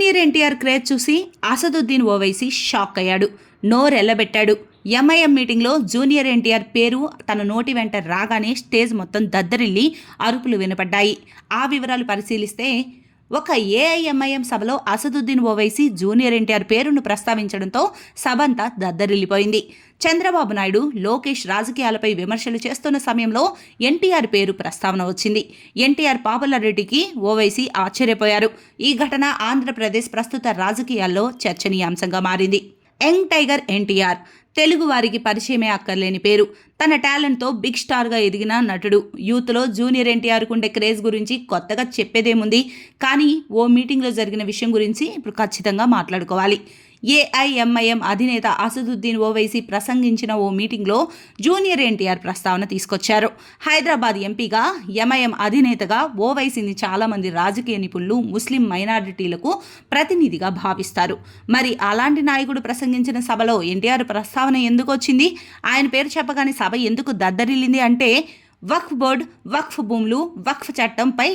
Junior NTR craze చూసి Asaduddin Owaisi shock అయ్యాడు, నోరెళ్లబెట్టాడు. MIM మీటింగ్లో జూనియర్ ఎన్టీఆర్ పేరు తన నోటి వెంట రాగానే స్టేజ్ మొత్తం దద్దరిల్లి అరుపులు వినపడ్డాయి. ఆ వివరాలు పరిశీలిస్తే ఒక ఏఐఎంఐఎం సభలో అసదుద్దీన్ ఓవైసీ జూనియర్ ఎన్టీఆర్ పేరును ప్రస్తావించడంతో సభంతా దద్దరిల్లిపోయింది. చంద్రబాబు నాయుడు, లోకేష్ రాజకీయాలపై విమర్శలు చేస్తున్న సమయంలో ఎన్టీఆర్ పేరు ప్రస్తావన వచ్చింది. ఎన్టీఆర్ పాపులారిటీకి ఓవైసీ ఆశ్చర్యపోయారు. ఈ ఘటన ఆంధ్రప్రదేశ్ ప్రస్తుత రాజకీయాల్లో చర్చనీయాంశంగా మారింది. యంగ్ టైగర్ ఎన్టీఆర్ తెలుగు వారికి పరిచయమే అక్కర్లేని పేరు. తన టాలెంట్తో బిగ్ స్టార్గా ఎదిగిన నటుడు. యూత్లో జూనియర్ ఎన్టీఆర్కు ఉండే క్రేజ్ గురించి కొత్తగా చెప్పేదేముంది, కానీ ఓ మీటింగ్లో జరిగిన విషయం గురించి ఇప్పుడు ఖచ్చితంగా మాట్లాడుకోవాలి. ఏఐఎంఐఎం అధినేత అసదుద్దీన్ ఓవైసీ ప్రసంగించిన ఓ మీటింగ్లో జూనియర్ ఎన్టీఆర్ ప్రస్తావన తీసుకొచ్చారు. హైదరాబాద్ ఎంపీగా, ఎంఐఎం అధినేతగా ఓవైసీని చాలామంది రాజకీయ నిపుణులు ముస్లిం మైనారిటీలకు ప్రతినిధిగా భావిస్తారు. మరి అలాంటి నాయకుడు ప్రసంగించిన సభలో ఎన్టీఆర్ ప్రస్తావన ఎందుకు వచ్చింది? ఆయన పేరు చెప్పగానే సభ ఎందుకు దద్దరిల్లింది అంటే, వక్ఫ్ బోర్డు, వక్ఫ్ భూములు, వక్ఫ్ చట్టంపై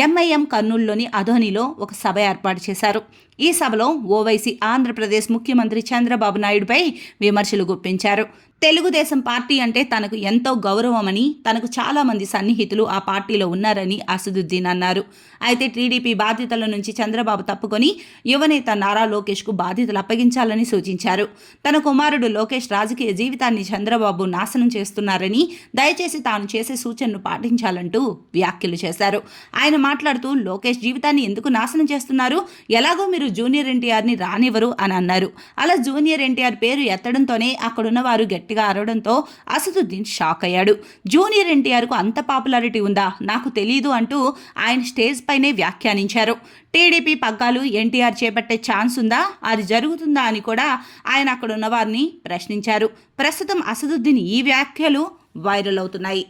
ఎంఐఎం కర్నూలులోని అధోనిలో ఒక సభ ఏర్పాటు చేశారు. ఈ సభలో ఓవైసీ ఆంధ్రప్రదేశ్ ముఖ్యమంత్రి చంద్రబాబు నాయుడుపై విమర్శలు గుప్పించారు. తెలుగుదేశం పార్టీ అంటే తనకు ఎంతో గౌరవమని, తనకు చాలామంది సన్నిహితులు ఆ పార్టీలో ఉన్నారని అసదుద్దీన్ అన్నారు. అయితే టీడీపీ బాధ్యతల నుంచి చంద్రబాబు తప్పుకొని యువనేత నారా లోకేష్కు బాధ్యతలు అప్పగించాలని సూచించారు. తన కుమారుడు లోకేష్ రాజకీయ జీవితాన్ని చంద్రబాబు నాశనం చేస్తున్నారని, దయచేసి తాను చేసే సూచనను పాటించాలంటూ వ్యాఖ్యలు చేశారు. ఆయన మాట్లాడుతూ, లోకేష్ జీవితాన్ని ఎందుకు నాశనం చేస్తున్నారు? ఎలాగో మీరు జూనియర్ ఎన్టీఆర్ని రానివ్వరు అని అన్నారు. అలా జూనియర్ ఎన్టీఆర్ పేరు ఎత్తడంతోనే అక్కడున్న వారు గట్టిగా అరవడంతో అసదుద్దీన్ షాక్ అయ్యాడు. జూనియర్ ఎన్టీఆర్కు అంత పాపులారిటీ ఉందా? నాకు తెలీదు అంటూ ఆయన స్టేజ్ పైనే వ్యాఖ్యానించారు. టీడీపీ పగ్గాలు ఎన్టీఆర్ చేపట్టే ఛాన్స్ ఉందా? అది జరుగుతుందా అని కూడా ఆయన అక్కడున్న వారిని ప్రశ్నించారు. ప్రస్తుతం అసదుద్దీన్ ఈ వ్యాఖ్యలు వైరల్ అవుతున్నాయి.